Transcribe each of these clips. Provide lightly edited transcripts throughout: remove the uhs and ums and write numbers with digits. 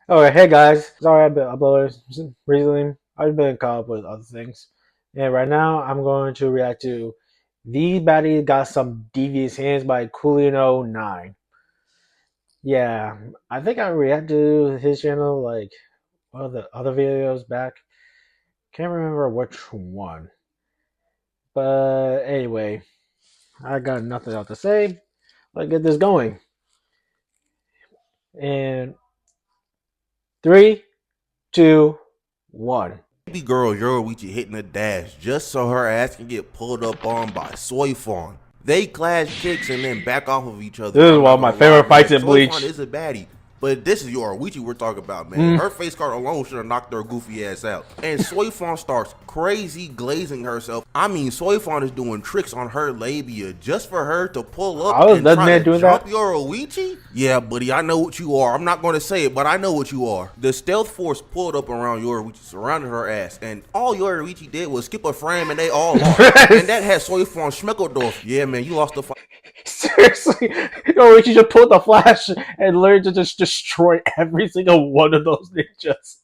Okay, hey guys. Sorry I've been uploading recently. I've been caught up with other things. And right now I'm going to react to These Baddies Got Some Devious Hands by Coolino9. Yeah, I think I reacted to his channel like one of the other videos back. Can't remember which one. But anyway, I got nothing else to say. Let's get this going. And three, two, one. Baby girl Yoruichi hitting a dash just so her ass can get pulled up on by Soifon. They clash kicks and then back off of each other. This And is I'm one not of my gonna lie, favorite man. fights in Soifon Bleach. is a baddie. But this is Yoruichi we're talking about, man. Mm. Her face card alone should have knocked her goofy ass out. And Soifon starts crazy glazing herself. I mean, Soifon is doing tricks on her labia just for her to pull up I was and that try man to doing jump that. Yoruichi? Yeah, buddy, I know what you are. I'm not going to say it, but I know what you are. The stealth force pulled up around Yoruichi, surrounded her ass, and all Yoruichi did was skip a frame and they all lost. And that had Soifon Schmeckeldorf. Yeah, man, you lost the fight. Seriously, no, she just pulled the flash and learned to just destroy every single one of those ninjas.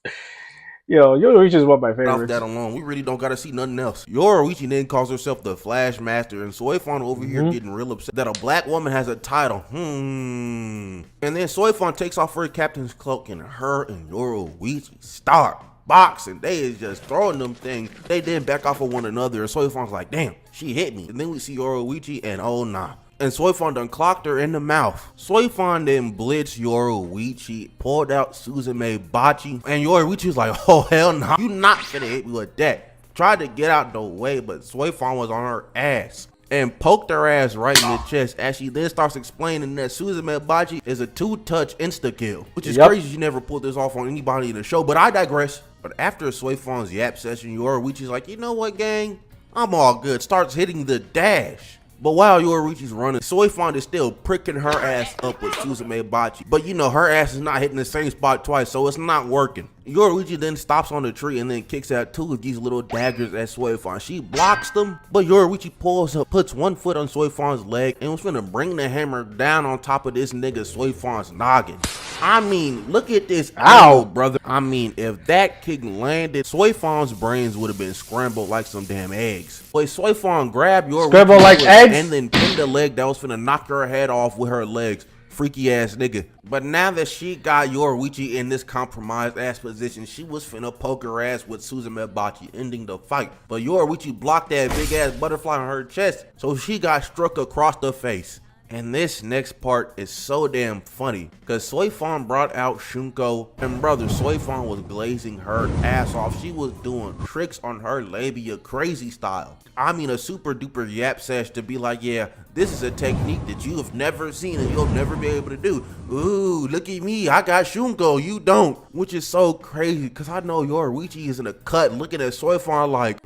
Yoruichi is one of my Off that favorites. alone, we really don't gotta see nothing else. Yoruichi then calls herself the Flash Master, and Soifon over here Mm-hmm. getting real upset that a black woman has a title. And then Soifon takes off her captain's cloak, and her and Yoruichi start boxing. They is just throwing them things. They then back off of one another, and Soifon's like, damn, she hit me. And then we see Yoruichi, and oh nah. And Soifon done clocked her in the mouth. Soifon then blitzed Yoruichi, pulled out Suzume Bachi, and Yoruichi's like, oh hell no, you not finna hit me with that. Tried to get out the way, but Soifon was on her ass and poked her ass right in the chest as she then starts explaining that Suzume Bachi is a two-touch insta-kill, which is crazy she never pulled this off on anybody in the show, but I digress. But after Soifon's yap session, Yoruichi's like, you know what, gang? I'm all good. Starts hitting the dash. But while Yoruichi's running, Soifon is still pricking her ass up with Suzume Bachi. But you know, her ass is not hitting the same spot twice, so it's not working. Yoruichi then stops on the tree and then kicks out two of these little daggers at Soifon. She blocks them, but Yoruichi pulls up, puts one foot on Soifon's leg, and was finna bring the hammer down on top of this nigga Soifon's noggin. I mean, look at this angle, brother. I mean, if that kick landed, Soifon's brains would have been scrambled like some damn eggs. But Soifon grabbed Scrambled like Yoruichi's eggs? and then pinned the leg that was finna knock her head off with her legs. Freaky ass nigga. But now that she got Yoruichi in this compromised ass position, she was finna poke her ass with Suzume Bachi, ending the fight. But Yoruichi blocked that big ass butterfly on her chest, so she got struck across the face. And this next part is so damn funny because Soifon brought out Shunko, and brother, Soifon was glazing her ass off. She was doing tricks on her labia, crazy style. I mean, a super duper yap sesh to be like, yeah, this is a technique that you have never seen and you'll never be able to do. Ooh, look at me, I got Shunko, you don't. Which is so crazy because I know Yoruichi is in a cut looking at Soifon like,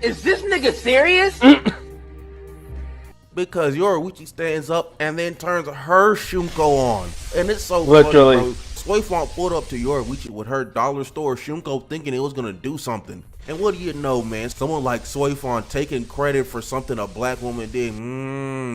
is this nigga serious? because Yoruichi stands up and then turns her Shunko on. And it's so Literally. funny, bro. Soifon pulled up to Yoruichi with her dollar store Shunko thinking it was gonna do something. And what do you know, man? Someone like Soifon taking credit for something a black woman did.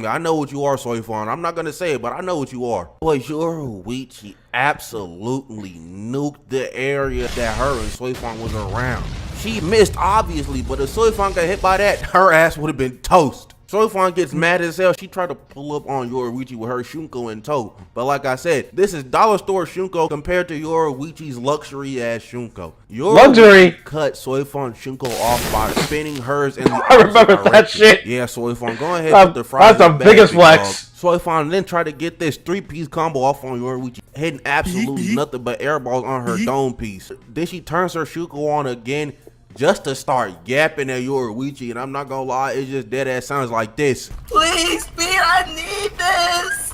I know what you are, Soifon. I'm not gonna say it, but I know what you are. Boy, Yoruichi absolutely nuked the area that her and Soifon was around. She missed, obviously, but if Soifon got hit by that, her ass would have been toast. Soifon gets mad as hell. She tried to pull up on Yoruichi with her Shunko in tow. But like I said, this is dollar store Shunko compared to Yoruichi's luxury ass Shunko. Luxury? Cut Soifon Shunko off by spinning hers in the I remember opposite that direction. shit. Yeah, Soifon, go ahead and put the fries That's in the bag, biggest big flex. dog. Soifon then tried to get this three-piece combo off on Yoruichi, hitting absolutely nothing but air balls on her dome piece. Then she turns her Shunko on again, just to start yapping at Yoruichi, and I'm not gonna lie, it just dead ass sounds like this. Please, Speed, I need this.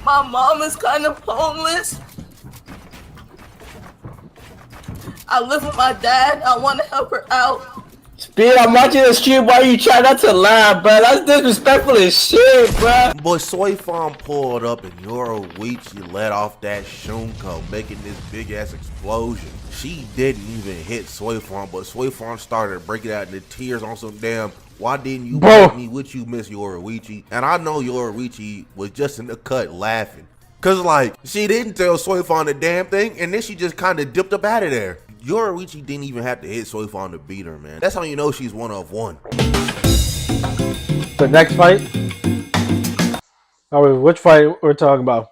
My mom is kind of homeless. I live with my dad. I want to help her out. Speed, I'm watching the stream while you try not to laugh, bro. That's disrespectful as shit, bro. But Soifon pulled up and Yoruichi let off that Shunko, making this big ass explosion. She didn't even hit Soifon, but Soifon started breaking out into tears on some damn, why didn't you hit me with you, Miss Yoruichi? And I know Yoruichi was just in the cut laughing. Cause like, she didn't tell Soifon the damn thing, and then she just kind of dipped up out of there. Yoruichi didn't even have to hit Soifon to beat her, man. That's how you know she's one of one. The next fight. Oh, which fight we're talking about?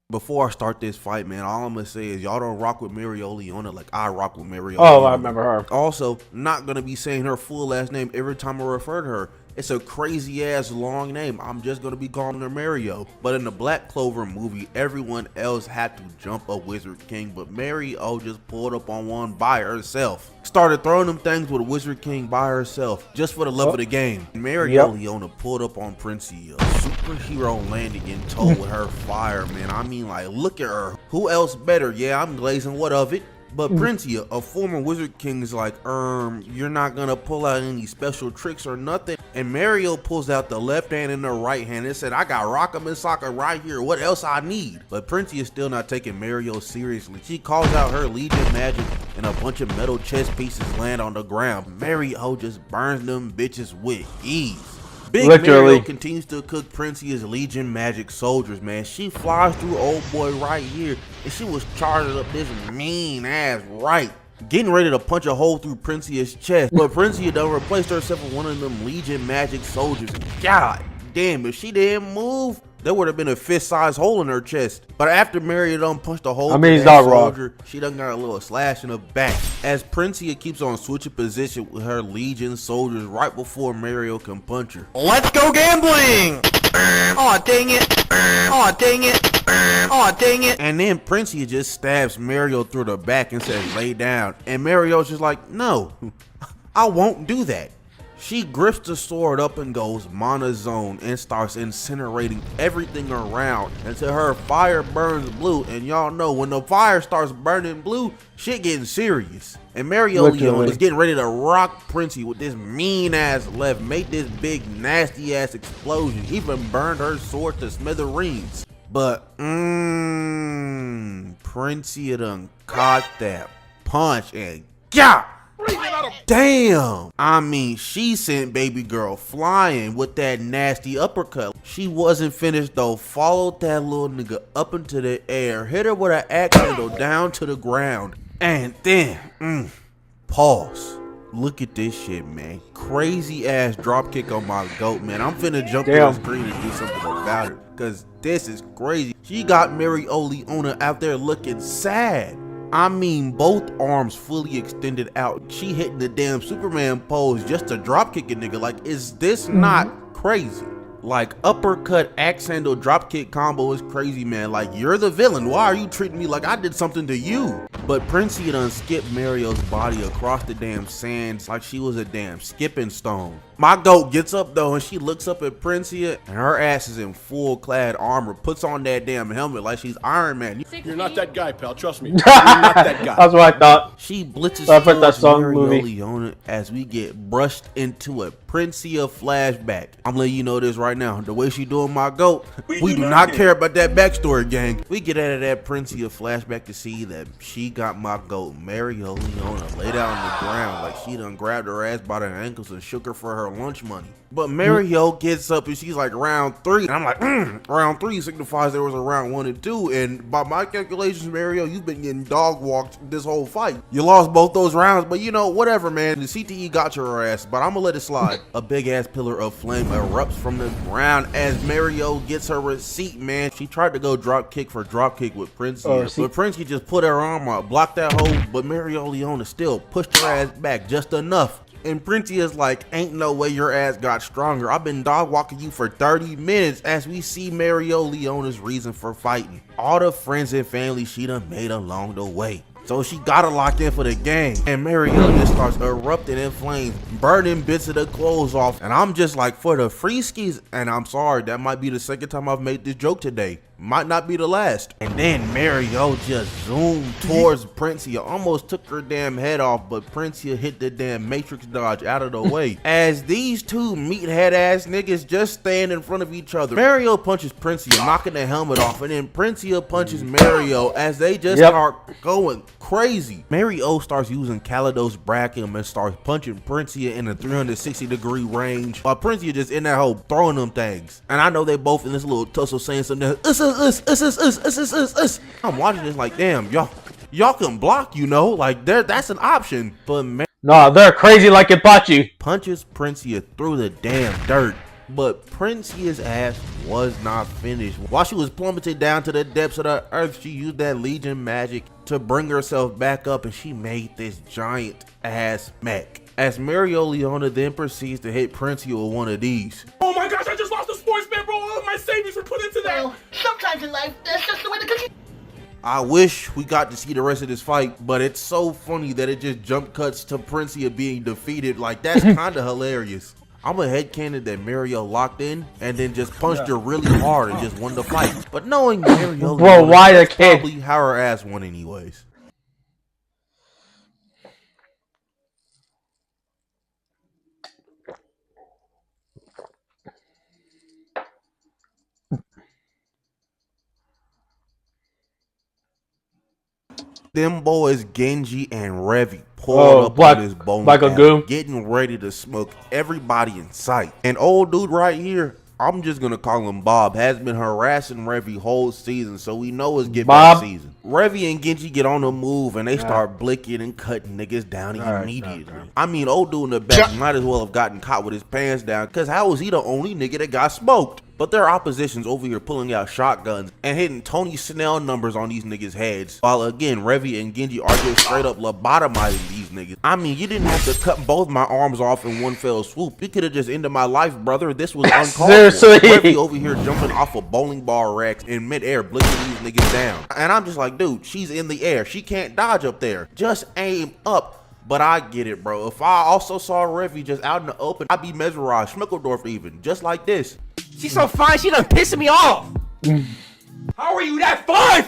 Before I start this fight, man, all I'm gonna say is y'all don't rock with Mario Leona like I rock with Mario Oh, Leona. I remember her. Also, not gonna be saying her full last name every time I refer to her. It's a crazy ass long name. I'm just gonna be calling her Mario. But in the Black Clover movie, everyone else had to jump a Wizard King, but Mario just pulled up on one by herself. Started throwing them things with a Wizard King by herself, just for the love of the game. Mario Leona pulled up on Princey, a superhero landing in tow with her fire, man. I mean, like, look at her. Who else better? Yeah, I'm glazing. What of it? But Princia, a former Wizard King, is like, you're not gonna pull out any special tricks or nothing. And Mario pulls out the left hand and the right hand and said, I got Rock'em and Sock'em right here. What else I need? But Princia is still not taking Mario seriously. She calls out her Legion magic and a bunch of metal chess pieces land on the ground. Mario just burns them bitches with ease. Big Mario continues to cook Princia's Legion magic soldiers, man. She flies through old boy right here, and she was charging up this mean ass right, getting ready to punch a hole through Princia's chest. But Princia done replaced herself with one of them Legion magic soldiers. God damn, if she didn't move, there would have been a fist-sized hole in her chest. But after Mario done punched a hole through that soldier, she done got a little slash in her back. As Princia keeps on switching position with her Legion soldiers right before Mario can punch her. Let's go gambling! Aw, dang it! Aw, dang it! Aw, dang it! And then Princia just stabs Mario through the back and says, lay down. And Mario's just like, no, I won't do that. She grips the sword up and goes Mana Zone and starts incinerating everything around until her fire burns blue. And y'all know when the fire starts burning blue, shit getting serious. And Mario Leona is getting ready to rock Princey with this mean ass left, make this big nasty ass explosion, even burned her sword to smithereens. But Princey done caught that punch and yeah! Damn! I mean, she sent baby girl flying with that nasty uppercut. She wasn't finished though. Followed that little nigga up into the air, hit her with an axe handle down to the ground, and then pause. Look at this shit, man. Crazy ass drop kick on my goat, man. I'm finna jump to the screen and do something about it, cause this is crazy. She got Mario Leona out there looking sad. I mean, both arms fully extended out. She hitting the damn Superman pose just to drop kick a nigga. Like, is this not crazy? Like, uppercut, axe handle, drop kick combo is crazy, man. Like, you're the villain. Why are you treating me like I did something to you? But Princey done skipped Mario's body across the damn sands like she was a damn skipping stone. My goat gets up though and she looks up at Princia and her ass is in full clad armor, puts on that damn helmet like she's Iron Man. You're not that guy, pal. Trust me. You're not that guy. That's what I thought. She blitzes towards Mario Leona as we get brushed into a Princia flashback. I'm letting you know this right now. The way she doing my goat, we do not care about that backstory, gang. We get out of that Princia flashback to see that she got my goat Mario Leona laid out on the ground like she done grabbed her ass by the ankles and shook her for her lunch money. But Mario gets up and she's like, round 3. And I'm like, round 3 signifies there was a round 1 and 2. And by my calculations, Mario, you've been getting dog walked this whole fight. You lost both those rounds, but you know, whatever, man. The CTE got your ass, but I'm gonna let it slide. A big ass pillar of flame erupts from the ground as Mario gets her receipt, man. She tried to go drop kick for drop kick with Princia, but Princia just put her arm out, blocked that hole, but Mario Leona still pushed her ass back just enough. And Princia's like, ain't no way your ass got stronger. I've been dog walking you for 30 minutes as we see Mario Leona's reason for fighting. All the friends and family she done made along the way. So she gotta lock in for the game. And Mario just starts erupting in flames, burning bits of the clothes off. And I'm just like, for the free skis, and I'm sorry, that might be the second time I've made this joke today. might not be the last. And then Mario just zoomed towards Princia, almost took her damn head off, but Princia hit the damn Matrix dodge out of the way. As these two meathead ass niggas just stand in front of each other, Mario punches Princia, knocking the helmet off, and then Princia punches Mario as they just start going crazy. Mario starts using Kalados Brackum and starts punching Princia in a 360-degree range, while Princia just in that hole throwing them things. And I know they both in this little tussle saying something. I'm watching this like, damn, y'all can block, you know, like that's an option. But no, they're crazy like Ipachi. Punches Princia through the damn dirt. But Princia's ass was not finished. While she was plummeted down to the depths of the earth, she used that Legion magic to bring herself back up, and she made this giant ass mech. As Mario Leona then proceeds to hit Princia with one of these. Oh my gosh, I just lost a sportsman, bro. All of my savings were put into that. Well, sometimes in life, that's just the way the cookie. I wish we got to see the rest of this fight, but it's so funny that it just jump cuts to Princia being defeated. Like, that's kind of hilarious. I'm a headcanon that Mario locked in and then just punched her really hard and just won the fight. But knowing Mario, bro, why the kid? Probably how her ass won anyways. Them boys Genji and Revy pulled up on this bone like a goon, getting ready to smoke everybody in sight. And old dude right here, I'm just gonna call him Bob, has been harassing Revy whole season, so we know it's get back season. Revy and Genji get on the move and they start blicking and cutting niggas down immediately. I mean, old dude in the back might as well have gotten caught with his pants down, cause how was he the only nigga that got smoked? But their opposition's over here pulling out shotguns and hitting Tony Snell numbers on these niggas' heads. While again, Revy and Genji are just straight up lobotomizing these niggas. I mean, you didn't have to cut both my arms off in one fell swoop. You could have just ended my life, brother. This was uncalled for. Revy over here jumping off of bowling ball racks in midair, blinking these niggas down. And I'm just like, dude, she's in the air. She can't dodge up there. Just aim up. But I get it, bro. If I also saw Revy just out in the open, I'd be mesmerized. Schmickledorf even. Just like this. She's so fine, she done pissing me off. How are you that fine?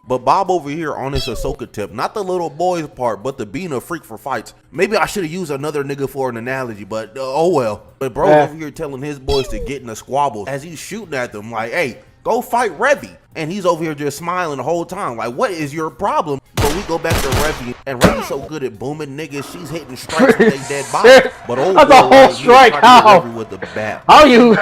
But Bob over here on this Ahsoka tip, not the little boys part, but the being a freak for fights. Maybe I should have used another nigga for an analogy, but oh well. But bro over here telling his boys to get in a squabble as he's shooting at them like, hey, go fight Revy. And he's over here just smiling the whole time. Like, what is your problem? But we go back to Revy, and Revy's so good at booming niggas, she's hitting strikes with a dead body. But old that's a whole strike. How? With the bat. How you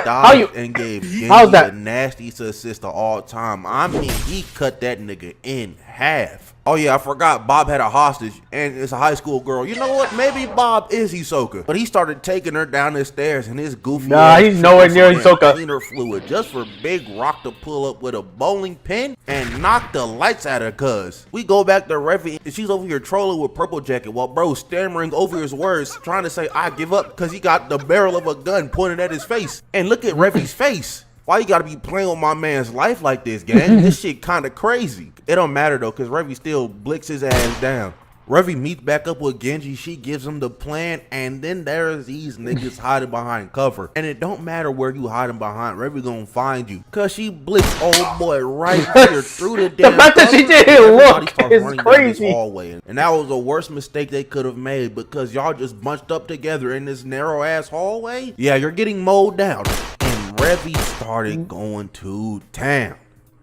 and gave Genji that the nastiest assist of all time. I mean, he cut that nigga in half. Oh yeah, I forgot Bob had a hostage and it's a high school girl. You know what? Maybe Bob is Hisoka. But he started taking her down the stairs and his goofy he's nowhere near Hisoka. Cleaner fluid just for Big Rock to pull up with a bowling pin and knock the lights out of cuz. We go back to Revy and she's over here trolling with Purple Jacket while bro stammering over his words trying to say I give up because he got the barrel of a gun pointed at his face. And look at Revy's face. Why you gotta be playing with my man's life like this, gang? This shit kinda crazy. It don't matter though, cause Revy still blicks his ass down. Revy meets back up with Genji, she gives him the plan, and then there's these niggas hiding behind cover. And it don't matter where you hiding behind, Revy gonna find you. Cause she blitzed old boy right here through the damn the fact that she didn't look is crazy. Hallway. And that was the worst mistake they could have made because y'all just bunched up together in this narrow ass hallway. Yeah, you're getting mowed down. And Revy started going to town.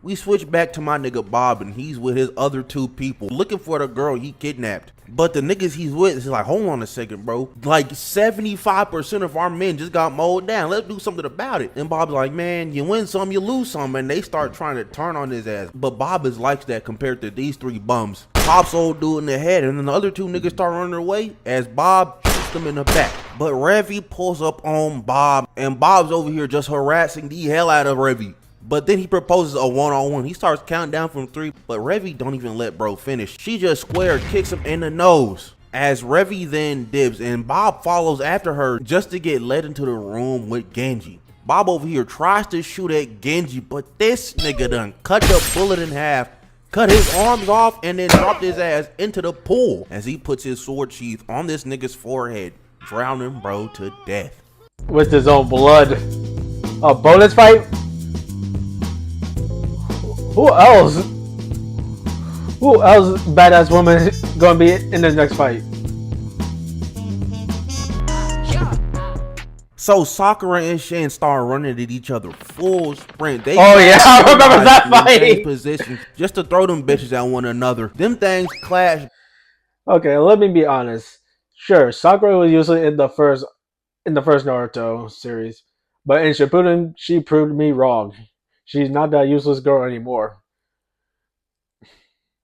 We switch back to my nigga Bob and he's with his other two people looking for the girl he kidnapped. But the niggas he's with is like, hold on a second, bro. Like 75% of our men just got mowed down. Let's do something about it. And Bob's like, man, you win some, you lose some. And they start trying to turn on his ass. But Bob is like that compared to these three bums. Pops old dude in the head and then the other two niggas start running away as Bob shoots them in the back. But Revy pulls up on Bob and Bob's over here just harassing the hell out of Revy. But then he proposes a one-on-one. He starts counting down from 3, but Revy don't even let bro finish. She just square kicks him in the nose. As Revy then dips and Bob follows after her just to get led into the room with Genji. Bob over here tries to shoot at Genji, but this nigga done cut the bullet in half, cut his arms off, and then dropped his ass into the pool as he puts his sword sheath on this nigga's forehead, drowning bro to death. With his own blood. A bonus fight? Who else? Who else badass woman gonna be in the next fight? So Sakura and Shin start running at each other full sprint. They Oh yeah, I remember that in change fight. positions just to throw them bitches at one another. Them things clash. Okay, let me be honest. Sure, Sakura was usually in the first Naruto series, but in Shippuden, she proved me wrong. She's not that useless girl anymore.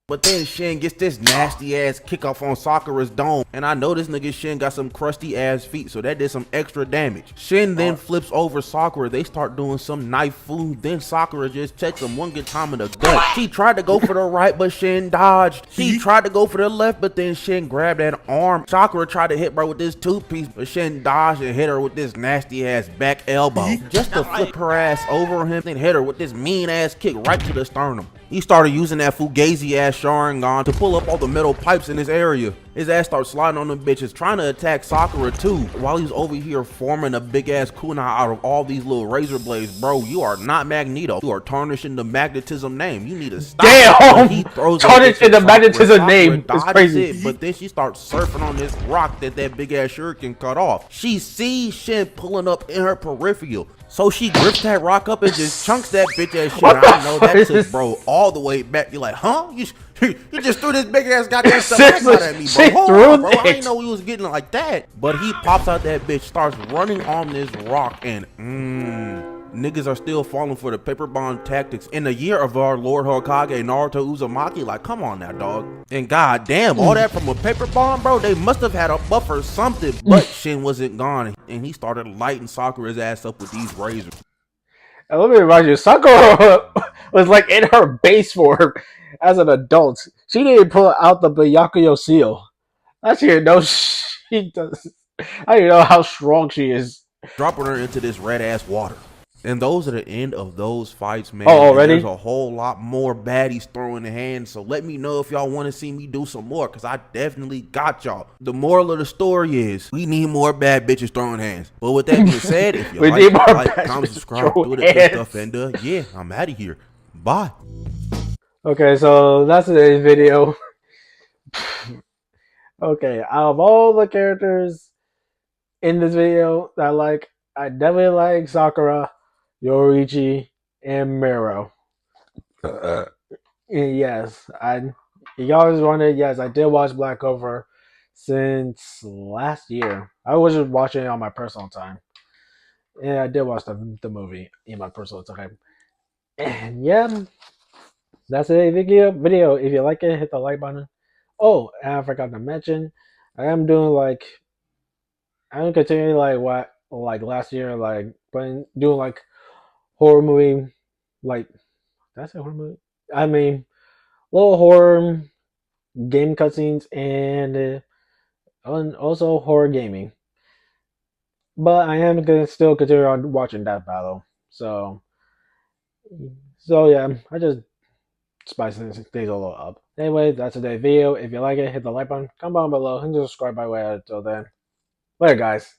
But then Shin gets this nasty ass kick off on Sakura's dome. And I know this nigga Shin got some crusty ass feet, so that did some extra damage. Shin then flips over Sakura. They start doing some knife food. Then Sakura just checks him one good time in the gut. She tried to go for the right, but Shin dodged. She tried to go for the left, but then Shin grabbed that arm. Sakura tried to hit her with this two-piece, but Shin dodged and hit her with this nasty ass back elbow. Just to flip her ass over him, then hit her with this mean ass kick right to the sternum. He started using that Fugazi ass Sharingan to pull up all the metal pipes in this area. His ass starts sliding on them bitches, trying to attack Sakura too, while he's over here forming a big ass kunai out of all these little razor blades. Bro, you are not Magneto. You are tarnishing the magnetism name. You need to stop. Damn! He throws Tarnishing the magnetism Sakura name is crazy. it, but then she starts surfing on this rock that big ass shuriken cut off. She sees Shin pulling up in her peripheral. So she grips that rock up and just chunks that bitch ass shit. I know that took bro all the way back. You're like, huh? You just threw this big ass goddamn stuff at me, bro. Hold on, bro. I didn't know we was getting like that. But he pops out that bitch, starts running on this rock, and niggas are still falling for the paper bond tactics in the year of our Lord Hokage Naruto Uzumaki. Like, come on now, dog. And goddamn, all that from a paper bomb, bro. They must have had a buff or something. But Shin wasn't gone, and he started lighting Sakura's ass up with these razors. And let me remind you, Sakura was like in her base form as an adult. She didn't pull out the Byakuyo seal. I didn't know she does. I didn't know how strong she is. Dropping her into this red ass water. And those are the end of those fights, man. Oh, already? There's a whole lot more baddies throwing the hand. So let me know if y'all want to see me do some more, because I definitely got y'all. The moral of the story is we need more bad bitches throwing hands. But with that being said, if you like, comment, subscribe, do that good stuff. And yeah, I'm out of here. Bye. Okay, so that's today's video. Okay, out of all the characters in this video that I definitely like Sakura, Yoriichi, and Mero. Yes, you always wondered, yes, I did watch Black Clover since last year. I was just watching it on my personal time. And I did watch the movie in my personal time. And yeah, that's today's video. If you like it, hit the like button. Oh, and I forgot to mention, I am doing I'm continuing like last year, doing horror movie, like did I say horror movie? I mean, little horror game cutscenes and also horror gaming. But I am gonna still continue on watching that battle. So yeah, I just spice things a little up. Anyway, that's today's video. If you like it, hit the like button, comment down below, and subscribe by way. Until then, later, guys.